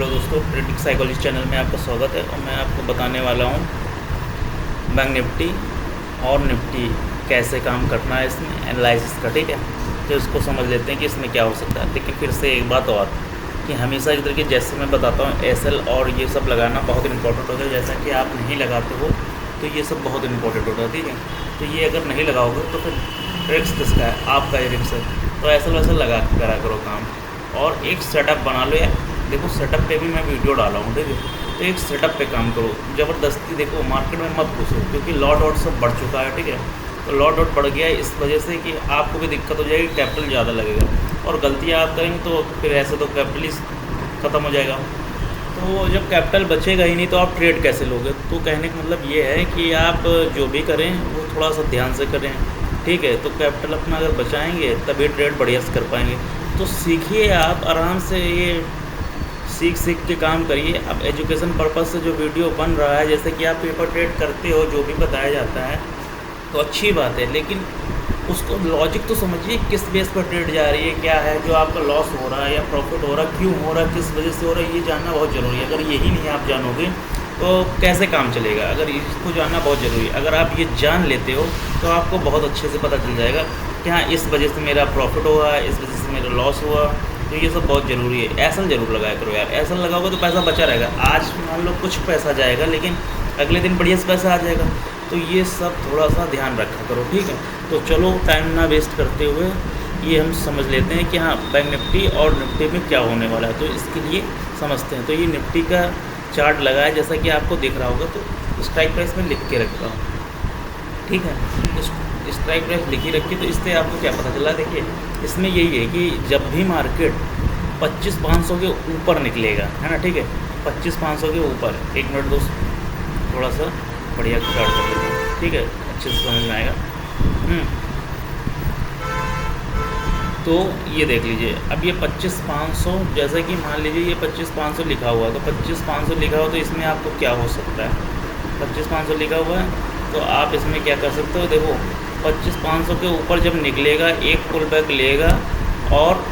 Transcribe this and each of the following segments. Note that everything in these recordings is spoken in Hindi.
हेलो दोस्तों, ट्रेडिंग साइकोलॉजी चैनल में आपका स्वागत है। और मैं आपको बताने वाला हूँ बैंक निफ्टी और निफ्टी कैसे काम करना है इसमें एनालिसिस का। ठीक है, तो इसको समझ लेते हैं कि इसमें क्या हो सकता है। लेकिन फिर से एक बात और कि हमेशा इधर के जैसे मैं बताता हूँ एसएल और ये सब लगाना बहुत इंपॉर्टेंट होता है। जैसा कि आप नहीं लगाते हो तो ये सब बहुत इंपॉर्टेंट होता है। ठीक है, तो ये अगर नहीं लगाओगे तो फिर रिस्क किसका है? आपका ही रिस्क है। तो एसएल वैसे लगा करा करो काम, और एक सेटअप बना लो। यार देखो, सेटअप पे भी मैं वीडियो डाला हूँ। ठीक है, तो एक सेटअप पे काम करो ज़बरदस्ती। देखो, मार्केट में मत घुसो क्योंकि लॉट आउट सब बढ़ चुका है। ठीक है, तो लॉट आउट बढ़ गया है इस वजह से कि आपको भी दिक्कत हो जाएगी, कैपिटल ज़्यादा लगेगा और गलतियाँ आप करेंगे तो फिर ऐसे तो कैपिटल ही ख़त्म हो जाएगा। तो जब कैपिटल बचेगा ही नहीं तो आप ट्रेड कैसे लोगे? तो कहने का मतलब ये है कि आप जो भी करें वो थोड़ा सा ध्यान से करें। ठीक है, तो कैपिटल अपना अगर बचाएंगे तभी ट्रेड बढ़िया से कर पाएंगे। तो सीखिए, आप आराम से ये सीख के काम करिए। अब एजुकेशन पर्पज़ से जो वीडियो बन रहा है, जैसे कि आप पेपर ट्रेड करते हो, जो भी बताया जाता है तो अच्छी बात है, लेकिन उसको लॉजिक तो समझिए, किस बेस पर ट्रेड जा रही है, क्या है जो आपका लॉस हो रहा है या प्रॉफिट हो रहा है, क्यों हो रहा है, किस वजह से हो रहा है, ये जानना बहुत ज़रूरी है। अगर यही नहीं आप जानोगे तो कैसे काम चलेगा? अगर इसको जानना बहुत ज़रूरी है। अगर आप ये जान लेते हो तो आपको बहुत अच्छे से पता चल जाएगा कि हाँ, इस वजह से मेरा प्रॉफिट हुआ, इस वजह से मेरा लॉस हुआ। तो ये सब बहुत ज़रूरी है। एसल ज़रूर लगाया करो यार, एसल लगाओगे तो पैसा बचा रहेगा। आज मान लो कुछ पैसा जाएगा लेकिन अगले दिन बढ़िया से पैसा आ जाएगा। तो ये सब थोड़ा सा ध्यान रखा करो। ठीक है, तो चलो टाइम ना वेस्ट करते हुए ये हम समझ लेते हैं कि हाँ, बैंक निफ्टी और निफ्टी में क्या होने वाला है। तो इसके लिए समझते हैं। तो ये निफ्टी का चार्ट लगा है, जैसा कि आपको दिख रहा होगा। तो स्ट्राइक प्राइस में लिख के रखा हूँ। ठीक है, स्ट्राइक प्राइस लिखी रखी। तो इससे आपको क्या पता चला? देखिए, इसमें यही है कि जब भी मार्केट 25,500 के ऊपर निकलेगा, है ना। ठीक है, 25,500 के ऊपर, एक मिनट दोस्त थोड़ा सा बढ़िया चार्ट कर लेते हैं। ठीक है, अच्छे से समझ में आएगा। तो ये देख लीजिए, अब ये 25,500, जैसे कि मान लीजिए ये 25,500 लिखा हुआ है, तो 25,500 लिखा हुआ तो इसमें आपको क्या हो सकता है? 25,500 लिखा हुआ है तो आप इसमें क्या कर सकते हो? देखो, 25,500 के ऊपर जब निकलेगा, एक पुल बैक लेगा और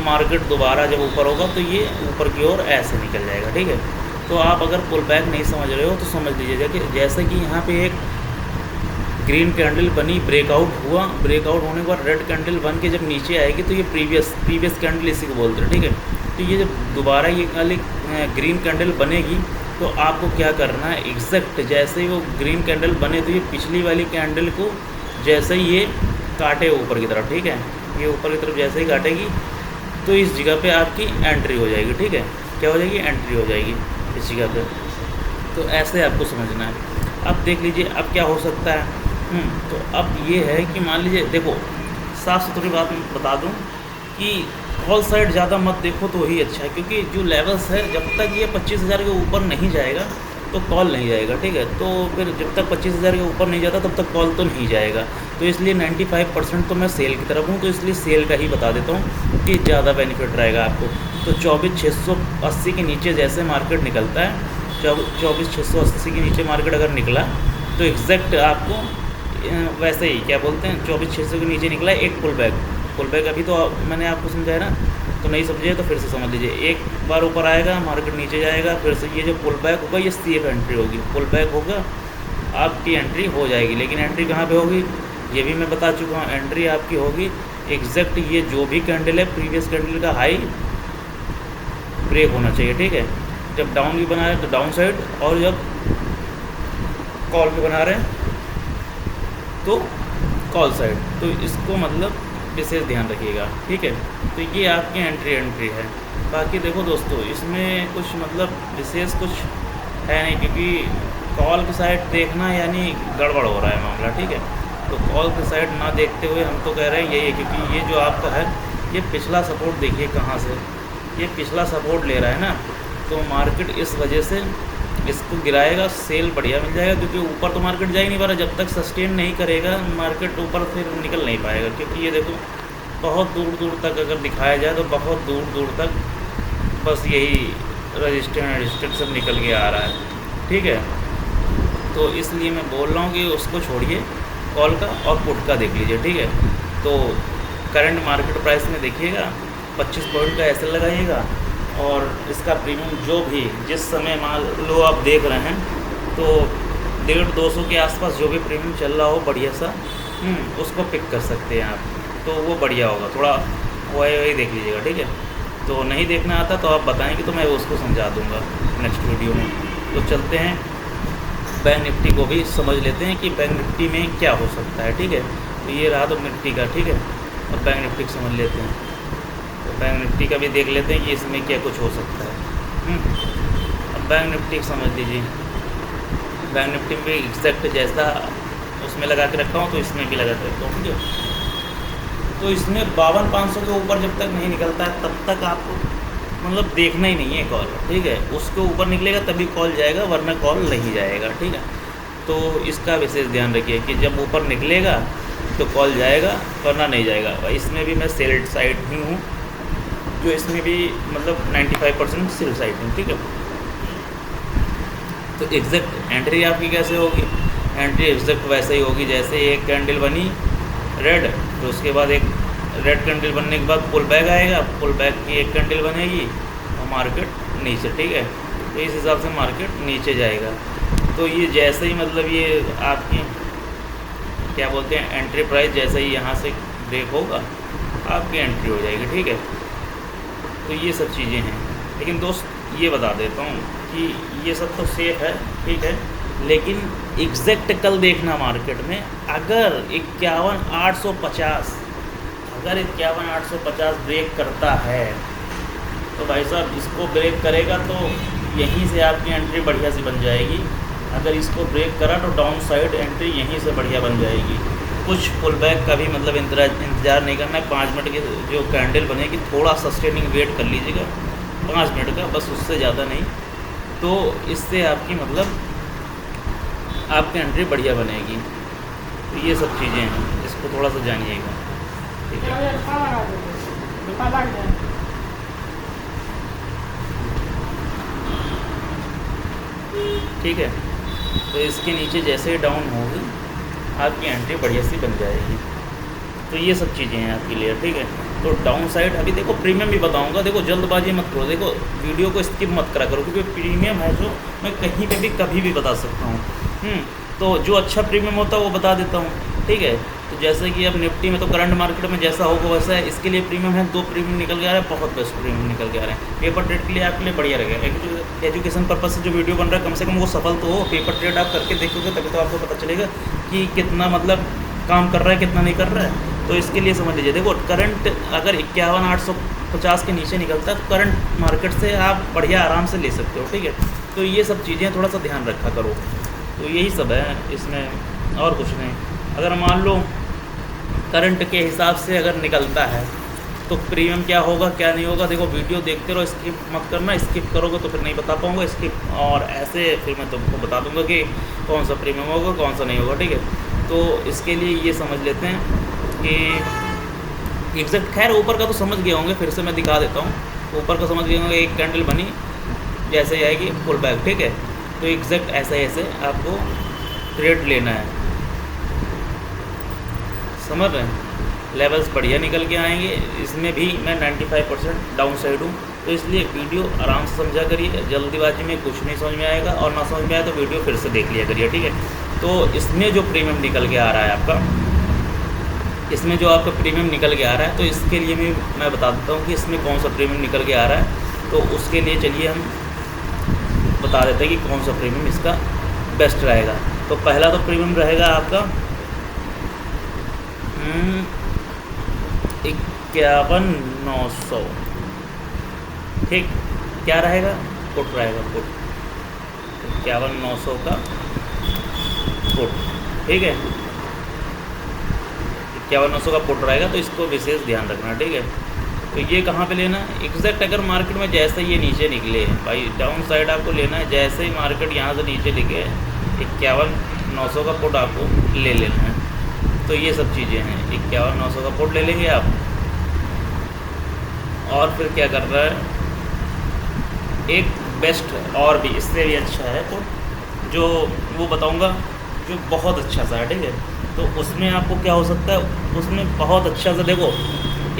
मार्केट दोबारा जब ऊपर होगा तो ये ऊपर की ओर ऐसे निकल जाएगा। ठीक है, तो आप अगर पुल बैक नहीं समझ रहे हो तो समझ लीजिएगा कि जैसे कि यहाँ पे एक ग्रीन कैंडल बनी, ब्रेकआउट हुआ, ब्रेकआउट होने के बाद रेड कैंडल बन के जब नीचे आएगी तो ये प्रीवियस कैंडल इसी को बोलते हैं। ठीक है, तो ये जब दोबारा ये वाली ग्रीन कैंडल बनेगी तो आपको क्या करना है? एग्जैक्ट जैसे ही वो ग्रीन कैंडल बने तो ये पिछली वाली कैंडल को जैसे ही ये काटे ऊपर की तरफ, ठीक है, ये ऊपर की तरफ जैसे ही काटेगी तो इस जगह पे आपकी एंट्री हो जाएगी। ठीक है, क्या हो जाएगी? एंट्री हो जाएगी इस जगह पे। तो ऐसे आपको समझना है। अब देख लीजिए अब क्या हो सकता है। तो अब ये है कि मान लीजिए, देखो साफ़ सुथरी बात बता दूं कि कॉल साइड ज़्यादा मत देखो तो ही अच्छा है, क्योंकि जो लेवल्स है जब तक ये 25,000 के ऊपर नहीं जाएगा तो कॉल नहीं जाएगा। ठीक है, तो फिर जब तक 25,000 के ऊपर नहीं जाता तब तक कॉल तो नहीं जाएगा। तो इसलिए 95% तो मैं सेल की तरफ हूँ, तो इसलिए सेल का ही बता देता हूँ कि ज़्यादा बेनिफिट रहेगा आपको। तो 24,680 के नीचे जैसे मार्केट निकलता है, 24,680 के नीचे मार्केट अगर निकला तो एग्जैक्ट आपको वैसे ही क्या बोलते हैं, 24,600 के नीचे निकला एक पुल बैक अभी तो मैंने आपको समझाया ना। तो नहीं समझे तो फिर से समझ लीजिए। एक बार ऊपर आएगा, मार्केट नीचे जाएगा, फिर से ये जो पुल बैक होगा ये सेफ एंट्री होगी। पुल बैक होगा, आपकी एंट्री हो जाएगी। लेकिन एंट्री कहाँ पे होगी ये भी मैं बता चुका हूँ। एंट्री आपकी होगी एग्जैक्ट ये जो भी कैंडल है, प्रीवियस कैंडल का हाई ब्रेक होना चाहिए। ठीक है, जब डाउन भी बना रहे हैं तो डाउन साइड, और जब कॉल पे बना रहे हैं तो कॉल साइड। तो इसको मतलब विशेष ध्यान रखिएगा। ठीक है, तो ये आपकी एंट्री है। बाकी देखो दोस्तों, इसमें कुछ मतलब विशेष कुछ है नहीं, क्योंकि कॉल की साइड देखना यानी गड़बड़ हो रहा है मामला। ठीक है, तो कॉल की साइड ना देखते हुए हम तो कह रहे हैं यही है, क्योंकि ये जो आपका है ये पिछला सपोर्ट देखिए कहाँ से, ये पिछला सपोर्ट ले रहा है ना। तो मार्केट इस वजह से इसको गिराएगा, सेल बढ़िया मिल जाएगा, क्योंकि ऊपर तो मार्केट जा ही नहीं पा रहा। जब तक सस्टेन नहीं करेगा मार्केट ऊपर फिर निकल नहीं पाएगा, क्योंकि ये देखो बहुत दूर तक अगर दिखाया जाए तो बहुत दूर तक बस यही रजिस्टेंस सब निकल के आ रहा है। ठीक है, तो इसलिए मैं बोल रहा हूँ कि उसको छोड़िए, कॉल का और पुट का देख लीजिए। ठीक है, तो करंट मार्केट प्राइस में देखिएगा 25 पॉइंट का ऐसे लगाइएगा और इसका प्रीमियम जो भी जिस समय मान लो आप देख रहे हैं तो 150-200 के आसपास जो भी प्रीमियम चल रहा हो बढ़िया सा उसको पिक कर सकते हैं आप, तो वो बढ़िया होगा। थोड़ा वही देख लीजिएगा, ठीक है। तो नहीं देखना आता तो आप बताएंगे तो मैं उसको समझा दूँगा नेक्स्ट वीडियो में। तो चलते हैं बैंक निफ्टी को भी समझ लेते हैं कि बैंक निफ्टी में क्या हो सकता है, ठीक है। तो ये रहा तो निफ्टी का, ठीक है। और बैंक निफ्टी को समझ लेते हैं, तो बैंक निफ्टी का भी देख लेते हैं कि इसमें क्या कुछ हो सकता है। अब बैंक निफ्टी समझ लीजिए, बैंक निफ्टी में एग्जैक्ट जैसा उसमें लगा के रखा हूँ तो इसमें भी लगा के रखता हूँ, ठीक है। तो इसमें 52,500 के ऊपर जब तक नहीं निकलता है तब तक आपको मतलब देखना ही नहीं है कॉल, ठीक है। उसके ऊपर निकलेगा तभी कॉल जाएगा, वरना कॉल नहीं जाएगा, ठीक है। तो इसका विशेष ध्यान रखिए कि जब ऊपर निकलेगा तो कॉल जाएगा, वरना नहीं जाएगा। इसमें भी मैं सेल साइड ही हूँ, जो इसमें भी मतलब 95% सेल साइड हूँ, ठीक है। तो एग्जैक्ट एंट्री आपकी कैसे होगी? एंट्री एग्जैक्ट वैसे ही होगी जैसे एक कैंडल बनी रेड, तो उसके बाद एक रेड कैंडल बनने के बाद पुल बैक आएगा, पुल बैक की एक कैंडल बनेगी और मार्केट नीचे, ठीक है। तो इस हिसाब से मार्केट नीचे जाएगा। तो ये जैसे ही मतलब ये आपकी क्या बोलते हैं एंट्री प्राइस जैसे ही यहाँ से ब्रेक होगा आपकी एंट्री हो जाएगी, ठीक है। तो ये सब चीज़ें हैं, लेकिन दोस्त ये बता देता हूँ कि ये सब तो सेफ है, ठीक है, लेकिन एग्जैक्ट कल देखना मार्केट में अगर 51,850 अगर 51,850 ब्रेक करता है तो भाई साहब इसको ब्रेक करेगा तो यहीं से आपकी एंट्री बढ़िया सी बन जाएगी। अगर इसको ब्रेक करा तो डाउन साइड एंट्री यहीं से बढ़िया बन जाएगी। कुछ पुल बैक का भी मतलब इंतज़ार नहीं करना है। 5 मिनट की जो कैंडल बनेगी थोड़ा सस्टेनिंग वेट कर लीजिएगा 5 मिनट का, बस उससे ज़्यादा नहीं। तो इससे आपकी मतलब आपकी एंट्री बढ़िया बनेगी। तो ये सब चीज़ें हैं, इसको थोड़ा सा जानिएगा, ठीक है। ठीक है, तो इसके नीचे जैसे ही डाउन होगी आपकी एंट्री बढ़िया सी बन जाएगी। तो ये सब चीज़ें हैं आपके लिए, ठीक है। तो डाउन साइड अभी देखो प्रीमियम भी बताऊंगा, देखो जल्दबाजी मत करो, देखो वीडियो को स्किप मत करा करो, क्योंकि प्रीमियम है जो मैं कहीं पे भी कभी भी बता सकता हूँ। तो जो अच्छा प्रीमियम होता है वो बता देता हूँ, ठीक है। तो जैसे कि अब निफ्टी में तो करंट मार्केट में जैसा होगा वैसा है। इसके लिए प्रीमियम है, 2 प्रीमियम निकल के आ रहे हैं, बहुत बेस्ट प्रीमियम निकल के आ रहे हैं। पेपर ट्रेड के लिए आपके लिए बढ़िया रहेगा। एजुकेशन पर्पज से जो वीडियो बन रहा है कम से कम वो सफल तो हो। पेपर ट्रेड आप करके देखोगे तभी तो आपको पता चलेगा कि कितना मतलब काम कर रहा है कितना नहीं कर रहा है। तो इसके लिए समझ लीजिए, देखो करंट अगर 51,850 के नीचे निकलता है तो करंट मार्केट से आप बढ़िया आराम से ले सकते हो, ठीक है। तो ये सब चीज़ें थोड़ा सा ध्यान रखा करो। तो यही सब है इसमें, और कुछ नहीं। अगर मान लो करंट के हिसाब से अगर निकलता है तो प्रीमियम क्या होगा क्या नहीं होगा, देखो वीडियो देखते रहो, स्किप मत करना। स्किप करोगे तो फिर नहीं बता पाऊँगा स्किप, और ऐसे फिर मैं तुमको बता दूँगा कि कौन सा प्रीमियम होगा कौन सा नहीं होगा, ठीक है। तो इसके लिए ये समझ लेते हैं कि एग्जैक्ट, खैर ऊपर का तो समझ गए होंगे, फिर से मैं दिखा देता हूँ। ऊपर का समझ गए होंगे, एक कैंडल बनी जैसे आएगी पुल बैक, ठीक है। तो एग्जैक्ट ऐसे ऐसे आपको ट्रेड लेना है, समझ रहे हैं। लेवल्स बढ़िया निकल के आएंगे। इसमें भी मैं 95% डाउन साइड हूँ, तो इसलिए वीडियो आराम से समझा करिए। जल्दीबाजी में कुछ नहीं समझ में आएगा, और ना समझ में आए तो वीडियो फिर से देख लिया करिए, ठीक है। तो इसमें जो प्रीमियम निकल के आ रहा है आपका, इसमें जो आपका प्रीमियम निकल के आ रहा है, तो इसके लिए भी मैं बता देता हूँ कि इसमें कौन सा प्रीमियम निकल के आ रहा है। तो उसके लिए चलिए हम बता देते हैं कि कौन सा प्रीमियम इसका बेस्ट रहेगा। तो पहला तो प्रीमियम रहेगा आपका 51,900, ठीक। क्या रहेगा? पुट रहेगा, पुट 51,900 का पुट, ठीक है। 51,900 का पुट रहेगा, तो इसको विशेष ध्यान रखना, ठीक है। तो ये कहाँ पे लेना है? एग्जैक्ट अगर मार्केट में जैसे ये नीचे निकले भाई, डाउन साइड आपको लेना है। जैसे ही मार्केट यहाँ से नीचे निकले 51,900 का पुट आपको ले लेना है। तो ये सब चीज़ें हैं, 51,900 का पुट ले लेंगे आप। और फिर क्या कर रहा है, एक बेस्ट और भी इससे भी अच्छा है पुट, जो वो बताऊँगा, जो बहुत अच्छा सा है, ठीक है। तो उसमें आपको क्या हो सकता है, उसमें बहुत अच्छा सा देखो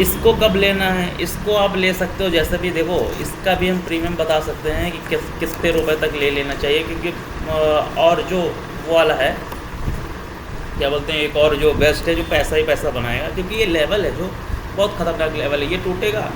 इसको कब लेना है, इसको आप ले सकते हो जैसे भी, देखो इसका भी हम प्रीमियम बता सकते हैं कि कितने रुपए तक ले लेना चाहिए, क्योंकि और जो वो वाला है क्या बोलते हैं, एक और जो बेस्ट है जो पैसा ही पैसा बनाएगा, क्योंकि ये लेवल है जो बहुत ख़तरनाक लेवल है, ये टूटेगा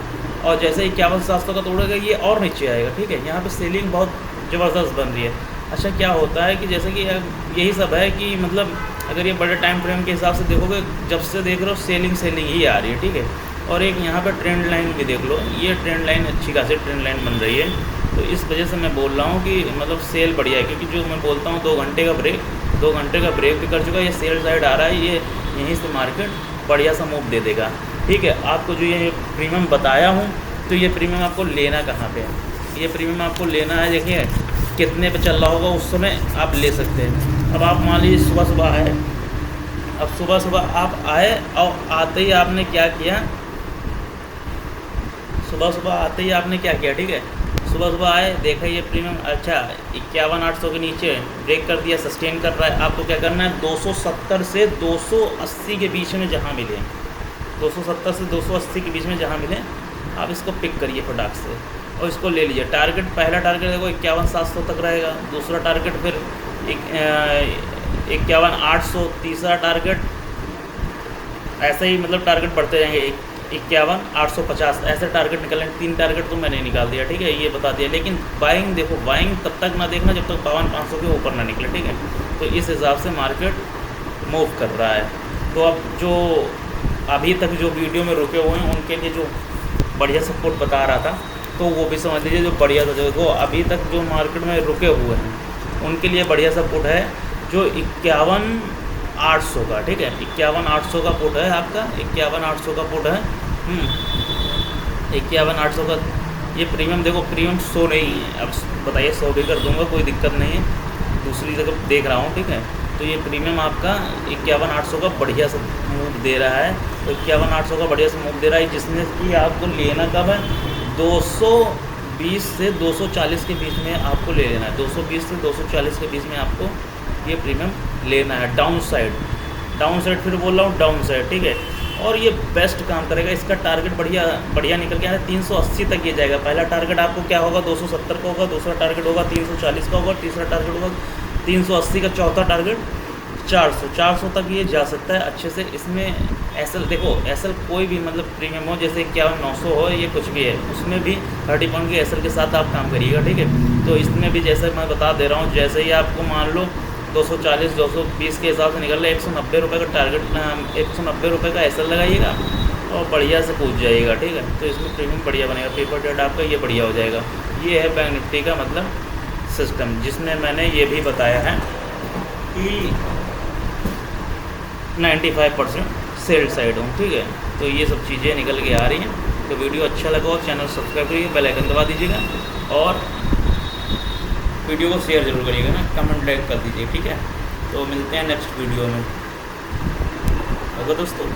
और जैसे 51,700 का तोड़ेगा ये और नीचे आएगा। ठीक है, यहाँ पे सेलिंग बहुत ज़बरदस्त बन रही है। अच्छा क्या होता है कि जैसे कि यही सब है कि मतलब अगर ये बड़े टाइम फ्रेम के हिसाब से देखोगे, जब से देख रहे हो सेलिंग ही आ रही है। ठीक है, और एक यहाँ पर ट्रेंड लाइन भी देख लो, ये ट्रेंड लाइन अच्छी खासी ट्रेंड लाइन बन रही है। तो इस वजह से मैं बोल रहा हूँ कि मतलब सेल बढ़िया है, क्योंकि जो मैं बोलता हूँ 2 घंटे का ब्रेक भी कर चुका है, ये सेल साइड आ रहा है, ये यहीं से मार्केट बढ़िया सा मूव दे देगा। ठीक है, आपको जो ये प्रीमियम बताया हूँ, तो ये प्रीमियम आपको लेना कहाँ पे है, ये प्रीमियम आपको लेना है, देखिए कितने पे चल रहा होगा उस समय आप ले सकते हैं। अब आप मान लीजिए सुबह आए, अब सुबह आप आए और आते ही आपने क्या किया, सुबह आते ही आपने क्या किया, ठीक है, सुबह आए देखा ये प्रीमियम अच्छा 51,800 के नीचे ब्रेक कर दिया, सस्टेन कर रहा है। आपको क्या करना है, 270 से 280 के बीच में जहाँ मिले, 270 से 280 के बीच में जहाँ मिले आप इसको पिक करिए फटाक से और इसको ले लीजिए। टारगेट, पहला टारगेट देखो 51,700 तक रहेगा, दूसरा टारगेट फिर 51,800, तीसरा टारगेट ऐसे ही मतलब टारगेट बढ़ते जाएंगे, 51,850 ऐसे टारगेट निकलेंगे। 3 टारगेट तो मैंने निकाल दिया, ठीक है, ये बता दिया। लेकिन बाइंग देखो, बाइंग तब तक ना देखना जब तक 52,500 के ऊपर ना निकले। ठीक है, तो इस हिसाब से मार्केट मूव कर रहा है। तो अब जो अभी तक जो वीडियो में रुके हुए हैं उनके लिए जो बढ़िया सपोर्ट बता रहा था, तो वो भी समझ लीजिए जो बढ़िया था, जो अभी तक जो मार्केट में रुके हुए हैं उनके लिए बढ़िया सपोर्ट है जो 51,800 का। ठीक है, 51,800 का पुट है आपका, 51,800 का पुट है। 51,800 का ये प्रीमियम, देखो प्रीमियम 100 नहीं है, अब बताइए 100 भी कर दूंगा, कोई दिक्कत नहीं है, दूसरी जगह देख रहा हूँ। ठीक है, तो ये प्रीमियम आपका 51,800 का बढ़िया सा मूव दे रहा है। तो 51,800 का बढ़िया सा मूव दे रहा है, जिसने कि आपको लेना कब है, 220 से 240 के बीच में आपको ले लेना है। 220 से 240 के बीच में आपको ये प्रीमियम लेना है। डाउन साइड फिर बोल रहा हूँ, डाउन साइड। ठीक है, और ये बेस्ट काम करेगा, इसका टारगेट बढ़िया निकल के आया है, 380 तक ये जाएगा। पहला टारगेट आपको क्या होगा, 270 का होगा, दूसरा टारगेट होगा 340 का होगा, तीसरा टारगेट होगा 380 का, चौथा टारगेट 400 तक ये जा सकता है अच्छे से। इसमें एसएल देखो, एसएल कोई भी मतलब प्रीमियम हो, जैसे 51,900 हो, ये कुछ भी है, उसमें भी 30 पॉइंट के एसएल के साथ आप काम करिएगा। ठीक है, तो इसमें भी जैसे मैं बता दे रहा हूँ, जैसे ही आपको मान लो 240 220 के हिसाब से निकल रहा है, 190 रुपये का टारगेट, 190 रुपये का एसएल लगाइएगा और बढ़िया से कूद जाइएगा। ठीक है, तो इसमें प्रीमियम बढ़िया बनेगा, पेपर डेट आपका ये बढ़िया हो जाएगा। ये है बैंक निफ्टी का मतलब सिस्टम, जिसमें मैंने ये भी बताया है कि 95% सेल साइड हूँ। ठीक है, तो ये सब चीज़ें निकल के आ रही हैं। तो वीडियो अच्छा लगा और चैनल सब्सक्राइब करिए, बेल आइकन दबा दीजिएगा और वीडियो को शेयर जरूर करिएगा ना, कमेंट लाइक कर दीजिए। ठीक है, तो मिलते हैं नेक्स्ट वीडियो में। ओके दोस्तों।